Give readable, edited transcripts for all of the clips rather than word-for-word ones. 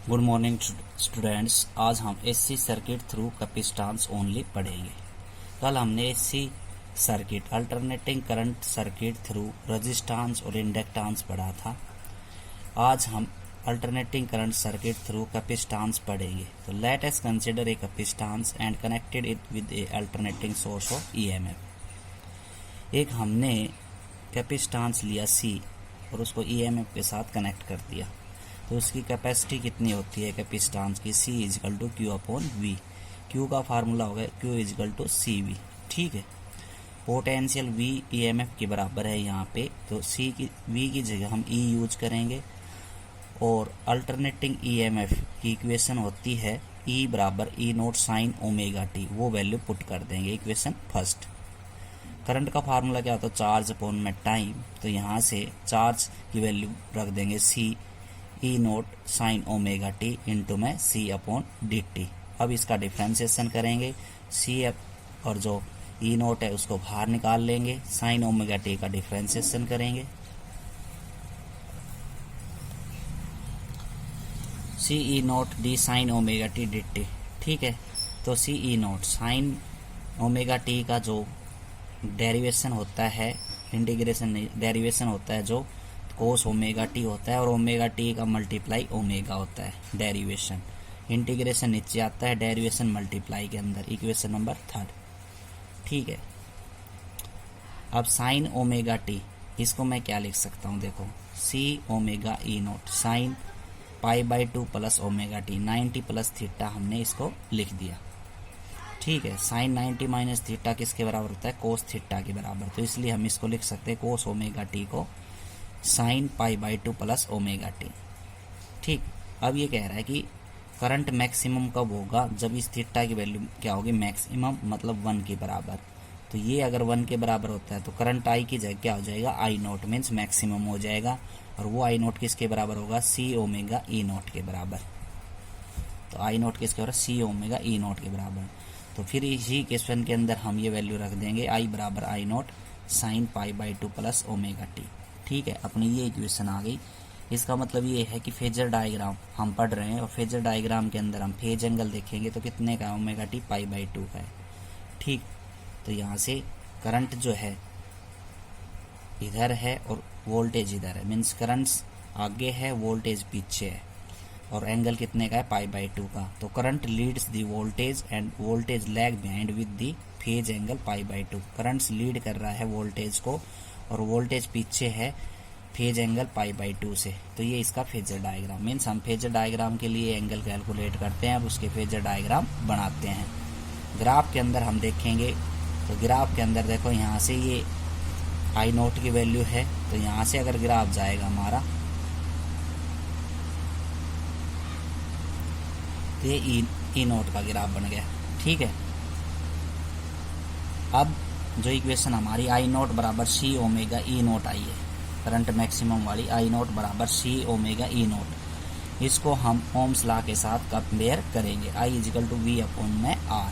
Good morning students. आज हम AC circuit through capacitance only पढ़ेंगे। कल हमने AC circuit alternating current circuit through resistance और इंडक्टेंस पढ़ा था। आज हम alternating current circuit through capacitance पढ़ेंगे। तो let us consider a capacitance and connected it with A alternating source of EMF. एक हमने कैपेसिटेंस लिया सी और उसको ईएमएफ के साथ कनेक्ट कर दिया, तो उसकी कैपेसिटी कितनी होती है कैपेसिटेंस की? C equal to q upon V. Q का फार्मूला होगा q equal to C V. ठीक है, पोटेंशियल V EMF के बराबर है यहाँ पे, तो C की V की जगह हम E यूज करेंगे और अल्टरनेटिंग EMF की इक्वेशन होती है E बराबर E note sine omega T, वो वैल्यू पुट कर देंगे इक्वेशन फर्स्ट। करंट का फार्मूला क्या होता है? चार्ज अपॉन में टाइम, तो यहाँ से चार्ज की वैल्यू रख देंगे C E naught sine omega T into में सी अपॉन डी टी। अब इसका डिफ्रेंसिएशन करेंगे, सी और जो ई नोट है उसको बाहर निकाल लेंगे, साइन ओमेगा टी का डिफ्रेंसिएशन करेंगे, C E naught D sine omega T D T. ठीक है, तो C E naught sine omega T का जो डेरिवेशन होता है, इंटीग्रेशन डेरिवेशन होता है जो कोस ओमेगा टी होता है, और ओमेगा टी का मल्टीप्लाई ओमेगा होता है डेरिवेशन। इंटीग्रेशन नीचे आता है, डेरिवेशन मल्टीप्लाई के अंदर, इक्वेशन नंबर 3। ठीक है, अब साइन ओमेगा टी, इसको मैं क्या लिख सकता हूँ? देखो, C omega E naught sine pi by 2 plus omega T, 90 plus theta हमने इसको लिख दिया। ठीक है, साइन 90 माइनस थीटा किसके बराबर होता है? कोस थीटा के बराबर, तो इसलिए हम इसको लिख सकते हैं कोस ओमेगा टी को sign pi by 2 plus omega T. ठीक, अब ये कह रहा है कि करंट मैक्सिमम कब होगा? जब इस थीटा की वैल्यू क्या होगी? मैक्सिमम मतलब 1 के बराबर। तो ये अगर 1 के बराबर होता है तो करंट आई की जगह क्या हो जाएगा? आई नोट, मीन्स मैक्सिमम हो जाएगा, और वो आई नोट किसके बराबर होगा? सी ओमेगा ई नोट के बराबर। तो आई नोट किसके बराबर? सी ओमेगा ई नोट के बराबर। तो फिर इसी क्वेश्चन के अंदर हम ये वैल्यू रख देंगे, आई बराबर I naught sine pi by 2 plus omega T. ठीक है, अपनी ये इक्वेशन आ गई। इसका मतलब ये है कि फेजर डायग्राम हम पढ़ रहे हैं, और फेजर डायग्राम के अंदर हम फेज एंगल देखेंगे तो कितने का? ओमेगा टी पाई बाई 2 का है। ठीक, तो यहाँ से करंट जो है इधर है और वोल्टेज इधर है, मीन्स करंट्स आगे है, वोल्टेज पीछे है, और एंगल कितने का है? पाई बाई 2 का। तो current Leeds the voltage end voltage lag behind with the phase angle pi by 2। Currents lead कर रहा है वोल्टेज को, और वोल्टेज पीछे है फेज एंगल पाई बाई 2 से। तो ये इसका फेजर डायग्राम, मीन्स हम फेजर डायग्राम के लिए एंगल कैलकुलेट करते हैं और उसके फेजर डायग्राम बनाते हैं। ग्राफ के अंदर हम देखेंगे, तो ग्राफ के अंदर देखो यहाँ से ये आई नोट की वैल्यू है, तो यहाँ से अगर ग्राफ जाएगा हमारा, तो ये ई नोट का ग्राफ बन गया। ठीक है, अब जो इक्वेशन हमारी आई नोट बराबर सी ओमेगा ई नोट आई है, करंट मैक्सिमम वाली, आई नोट बराबर सी ओमेगा ई नोट, इसको हम ओम्स लॉ के साथ कंपेयर करेंगे। I equal to we upon में आर।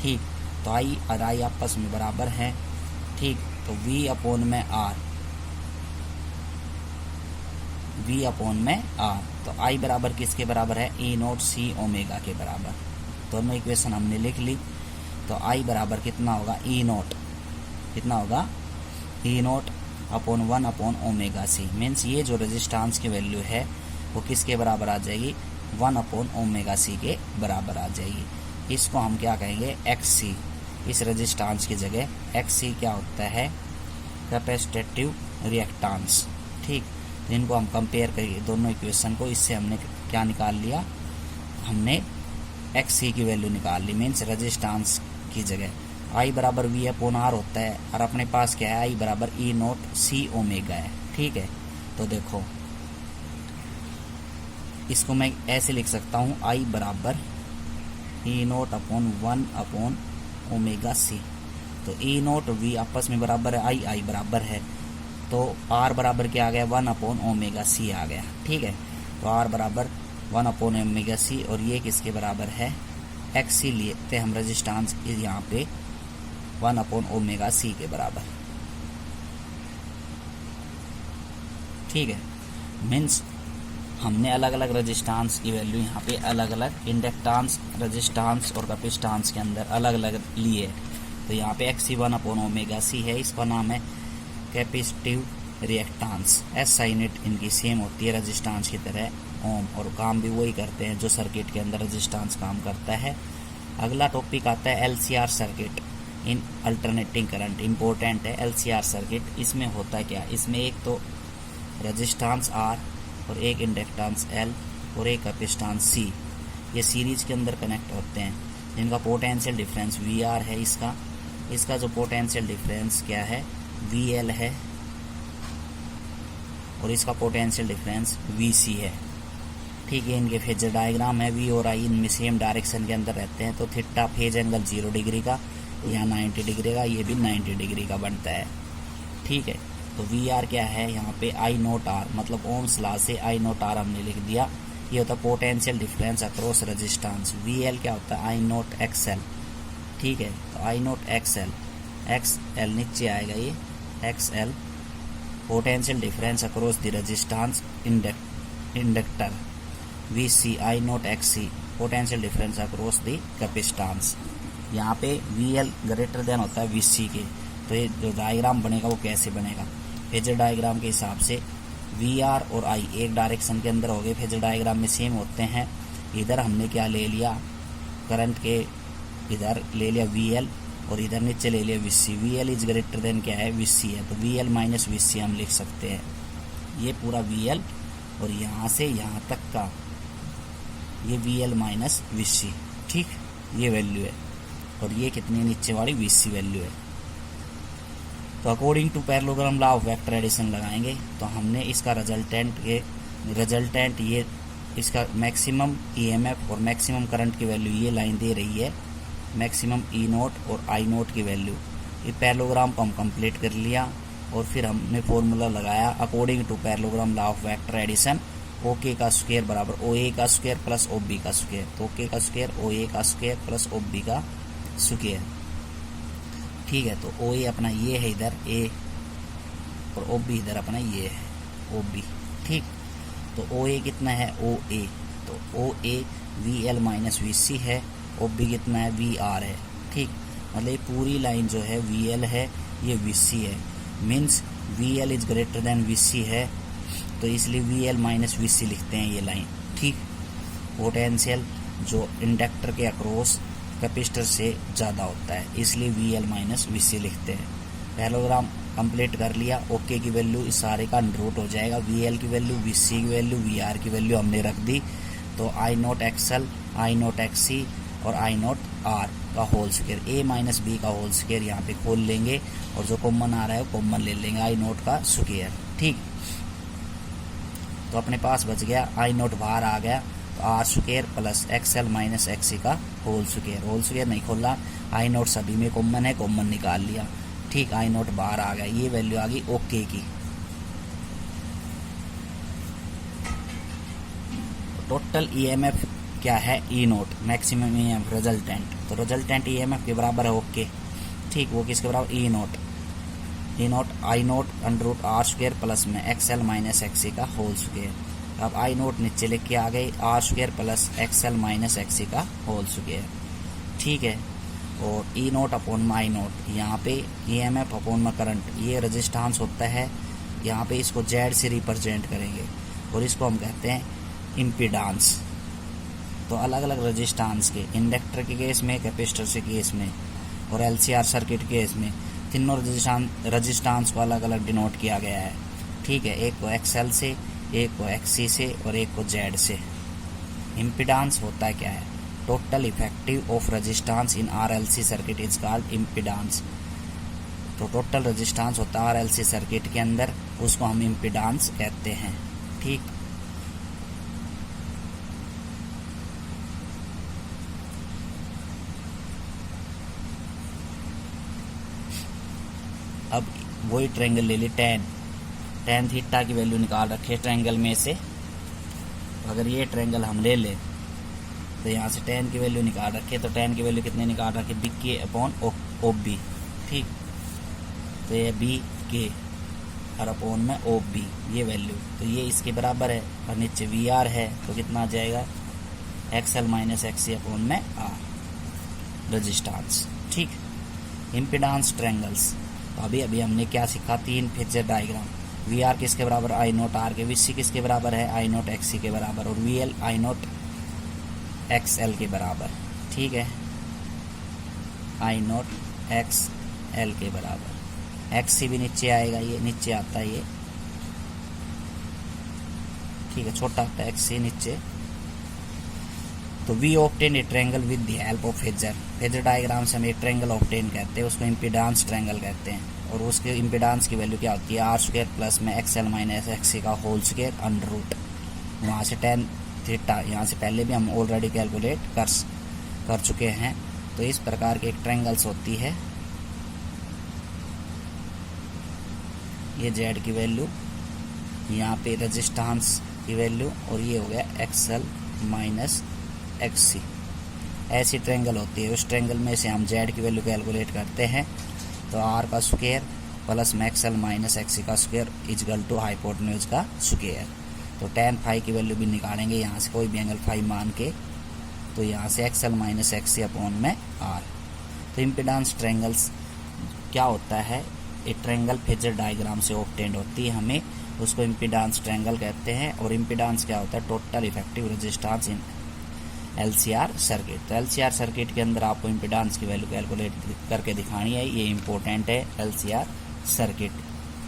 ठीक, तो आई और आई आपस में बराबर है। ठीक, तो वी अपॉन में आर, वी अपॉन में आर, तो आई बराबर किसके बराबर है? ई नोट सी ओमेगा के बराबर। दोनों इक्वेशन हमने लिख ली। तो आई बराबर कितना होगा? ई नोट, कितना होगा? E naught upon 1 upon omega C, means ये जो रेजिस्टेंस की वैल्यू है वो किसके बराबर आ जाएगी? 1 अपॉन ओमेगा सी के बराबर आ जाएगी। इसको हम क्या कहेंगे? एक्स सी। इस रेजिस्टेंस की जगह एक्स सी क्या होता है? Capacitive reactance. ठीक, तो इनको हम कंपेयर करिए दोनों इक्वेशन को, इससे हमने क्या निकाल लिया? हमने एक्स सी की वैल्यू निकाल ली, मीन्स रेजिस्टेंस की जगह आई बराबर वी अपॉन आर होता है, और अपने पास क्या है? आई बराबर ई नोट सी ओमेगा है। ठीक है, तो देखो इसको मैं ऐसे लिख सकता हूँ, आई बराबर E naught upon 1 upon omega C. तो ई नोट वी आपस में बराबर है, आई आई बराबर है, तो आर बराबर क्या आ गया? 1 अपॉन ओमेगा सी आ गया। ठीक है, तो आर बराबर 1 अपॉन ओमेगा सी, और ये किसके बराबर है? एक्स सी लिए थे हम रेजिस्टेंस यहाँ पे 1 अपॉन ओमेगा सी के बराबर। ठीक है, मीन्स हमने अलग अलग रजिस्टेंस की वैल्यू यहाँ पे अलग अलग इंडक्टेंस, रेजिस्टेंस और कैपेसिटेंस के अंदर अलग अलग लिए। तो यहाँ पे XC1/ωc है, इसका नाम है कैपेसिटिव रिएक्टेंस। एस साइन यूनिट इनकी सेम होती है रेजिस्टेंस की तरह, ओम, और काम भी वही करते हैं जो सर्किट के अंदर रेजिस्टेंस काम करता है। अगला टॉपिक आता है LCR circuit in alternating current. Important है LCR सर्किट। इसमें होता क्या, इसमें एक तो रेजिस्टेंस R और एक इंडक्टेंस L और एक कैपेसिटेंस C, ये सीरीज के अंदर कनेक्ट होते हैं, जिनका पोटेंशियल डिफरेंस VR है। इसका जो पोटेंशियल डिफरेंस क्या है, VL है, और इसका पोटेंशियल डिफरेंस VC है। ठीक है, इनके फेजर डायग्राम है। V और I इनमें सेम डायरेक्शन के अंदर रहते हैं, तो थीटा फेज एंगल 0 डिग्री का, यहाँ 90 डिग्री का, ये भी 90 डिग्री का बनता है। ठीक है, तो VR क्या है यहाँ पे I0R, मतलब ओम्स लॉ से I0R हमने लिख दिया। ये होता है potential difference across resistance. VL क्या होता है I0XL। ठीक है, तो I0XL, XL नीचे आएगा, ये XL potential difference across the resistance inductor. VC I0XC potential difference across the capacitance. यहाँ पे VL ग्रेटर देन होता है VC के। तो ये जो डायग्राम बनेगा वो कैसे बनेगा, फेजर डायग्राम के हिसाब से VR और I एक डायरेक्शन के अंदर हो गए, फेजर डायग्राम में सेम होते हैं। इधर हमने क्या ले लिया, करंट के इधर ले लिया VL और इधर नीचे ले लिया VC। VL is greater then क्या है, VC है, तो VL माइनस VC हम लिख सकते हैं। ये पूरा VL और यहाँ से यहाँ तक का ये VL माइनस VC। ठीक, ये वैल्यू है, और ये कितनी नीचे वाली VC वैल्यू है। तो according to parallelogram law of vector addition लगाएंगे, तो हमने इसका रिजल्टेंट ये इसका मैक्सिमम EMF और मैक्सिमम करंट की वैल्यू ये लाइन दे रही है, मैक्सिमम E0 और I0 की वैल्यू। ये पैरेललोग्राम को हम कंप्लीट कर लिया, और फिर हमने फॉर्मूला लगाया according to parallelogram law of vector addition. OK का स्क्वायर बराबर OA का स्क्वायर प्लस OB का स्क्वायर। तो OK का स्क्वायर OA का स्क्वायर प्लस OB का स्क्वायर। ठीक है, तो OA अपना ये है इधर A, और OB इधर अपना ये है OB। ठीक, तो OA कितना है OA, तो OA VL माइनस VC है, OB कितना है VR है। ठीक, मतलब ये पूरी लाइन जो है VL है, ये VC है, means VL is greater then VC है, तो इसलिए VL माइनस VC लिखते हैं ये लाइन। ठीक, पोटेंशियल जो इंडक्टर के अक्रॉस कैपेसिटर से ज़्यादा होता है, इसलिए VL माइनस VC लिखते हैं। पैरेललोग्राम कंप्लीट कर लिया। OK की वैल्यू इस सारे का अंडर हो जाएगा, VL की वैल्यू, VC की वैल्यू, VR की वैल्यू हमने रख दी। तो I0XL, I0XC और I0R का whole square, A minus B का होल स्क्वायर यहाँ पे खोल लेंगे, और जो कॉमन आ रहा है वो कॉमन ले लेंगे, I0 का स्क्वायर। ठीक, तो अपने पास बच गया I0 बाहर आ गया, तो R square plus XL minus XC का होल स्क्वायर। होल स्क्वायर नहीं खोला, I0 सभी में कॉमन है, कॉमन निकाल लिया। ठीक, I0 बाहर आ गया, ये वैल्यू आ गई OK की। टोटल EMF क्या है E0, मैक्सिमम EMF रिजल्टेंट। तो रिजल्टेंट EMF के बराबर है OK। ठीक, वो किसके बराबर E0 I0 under root R square plus में XL माइनस XC का होल स्क्वायर। अब I0 नीचे लिख के आ गई, R square plus XL minus XC का होल स्क्वायर। ठीक है, और E0 अपॉन में I0, यहाँ पे EMF अपॉन में करंट, ये रेजिस्टेंस होता है, यहाँ पे इसको Z से रिप्रेजेंट करेंगे, और इसको हम कहते हैं इम्पीडेंस। तो अलग अलग रेजिस्टेंस के, इंडक्टर के केस में, कैपेसिटर के केस में, और LCR सर्किट के केस में, तीनों रेजिस्टेंस को अलग अलग डिनोट किया गया है। ठीक है, एक को XL से, एक को XC से, और एक को Z से। इम्पीडेंस होता है क्या है, total effective of resistance in RLC circuit is called impedance. तो टोटल रेजिस्टेंस होता है RLC सर्किट के अंदर, उसको हम इम्पीडेंस कहते हैं। ठीक, अब वही ट्रायंगल ले ली, tan थीटा की वैल्यू निकाल रखे ट्रायंगल में से। अगर ये ट्रायंगल हम ले लें, तो यहाँ से tan की वैल्यू निकाल रखे, तो tan की वैल्यू कितने निकाल रखे, BK अपॉन OB। ठीक, तो ये BK और अपॉन में ओ बी ये वैल्यू, तो ये इसके बराबर है और नीचे वी आर है, तो कितना आ जाएगा एक्स एल माइनस एक्स सी अपॉन में आर रजिस्टेंस। ठीक, इम्पीडेंस ट्रायंगल्स। तो अभी हमने क्या सीखा, 3 फेजर डायग्राम। वी आर किसके बराबर, आई नोट आर के, वी सी किसके बराबर है, आई नोट एक्स सी के बराबर, और V L I naught x L के बराबर। ठीक है, आई नोट एक्स एल के बराबर। एक्स सी भी नीचे आएगा, ये नीचे आता है ये, ठीक है, छोटा आता है एक्स सी नीचे। तो we obtain a triangle with the help of phasor. Phasor diagram से हम एक ट्रायंगल ऑब्टेन कहते हैं, उसको इम्पीडेंस ट्रायंगल कहते हैं। और उसके इम्पीडेंस की वैल्यू क्या होती है, आर स्क्वायर प्लस में एक्स एल माइनस एक्स सी का होल स्क्वायर अंडर रूट, वहाँ से टेन थीटा, यहाँ से पहले भी हम ऑलरेडी कैलकुलेट कर चुके हैं। तो इस प्रकार के एक ट्रायंगल्स होती है, ये जेड की वैल्यू, यहाँ पे रेजिस्टेंस की वैल्यू, और ये हो गया एक्स एल माइनस एक्स सी। ऐसी ट्रायंगल होती है, उस ट्रायंगल में से हम जेड की वैल्यू कैलकुलेट करते हैं। तो आर का स्क्वायर प्लस में एक्स एल माइनस एक्स सी का स्क्वायर इजगल टू हाइपोटेन्यूज का स्क्वायर। तो टेन फाई की वैल्यू भी निकालेंगे यहाँ से, कोई भी एंगल फाई मान के। तो यहाँ से एक्स एल माइनस एक्स सी अपॉन में आर। तो इम्पीडेंस ट्रायंगल्स क्या होता है, एक ट्रायंगल फेजर डायग्राम से ऑब्टेन्ड होती है, हमें उसको इम्पीडेंस ट्रायंगल कहते हैं। और इम्पीडेंस क्या होता है, total effective resistance in LCR circuit. तो एलसीआर सर्किट के अंदर आपको इम्पीडेंस की वैल्यू कैलकुलेट करके दिखानी है, ये इंपॉर्टेंट है एलसीआर सर्किट।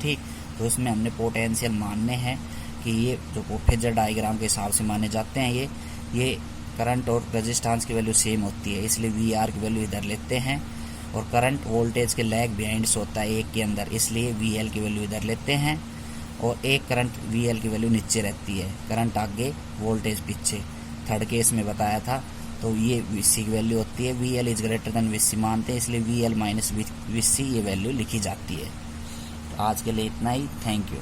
ठीक, तो इसमें हमने पोटेंशियल मानने हैं कि ये जो फेजर डायग्राम के हिसाब से माने जाते हैं, ये करंट और रेजिस्टेंस की वैल्यू सेम होती है, इसलिए वी आर की वैल्यू इधर लेते हैं। और करंट वोल्टेज के लैग बिहाइंड्स होता है एक के अंदर, इसलिए वी एल की वैल्यू इधर लेते हैं। और एक करंट वी एल की वैल्यू नीचे रहती है, करंट आगे वोल्टेज पीछे, थर्ड केस में बताया था। तो ये वी सी की वैल्यू होती है, V L is greater than V C मानते हैं, इसलिए V L minus V C ये वैल्यू लिखी जाती है। तो आज के लिए इतना ही, थैंक यू।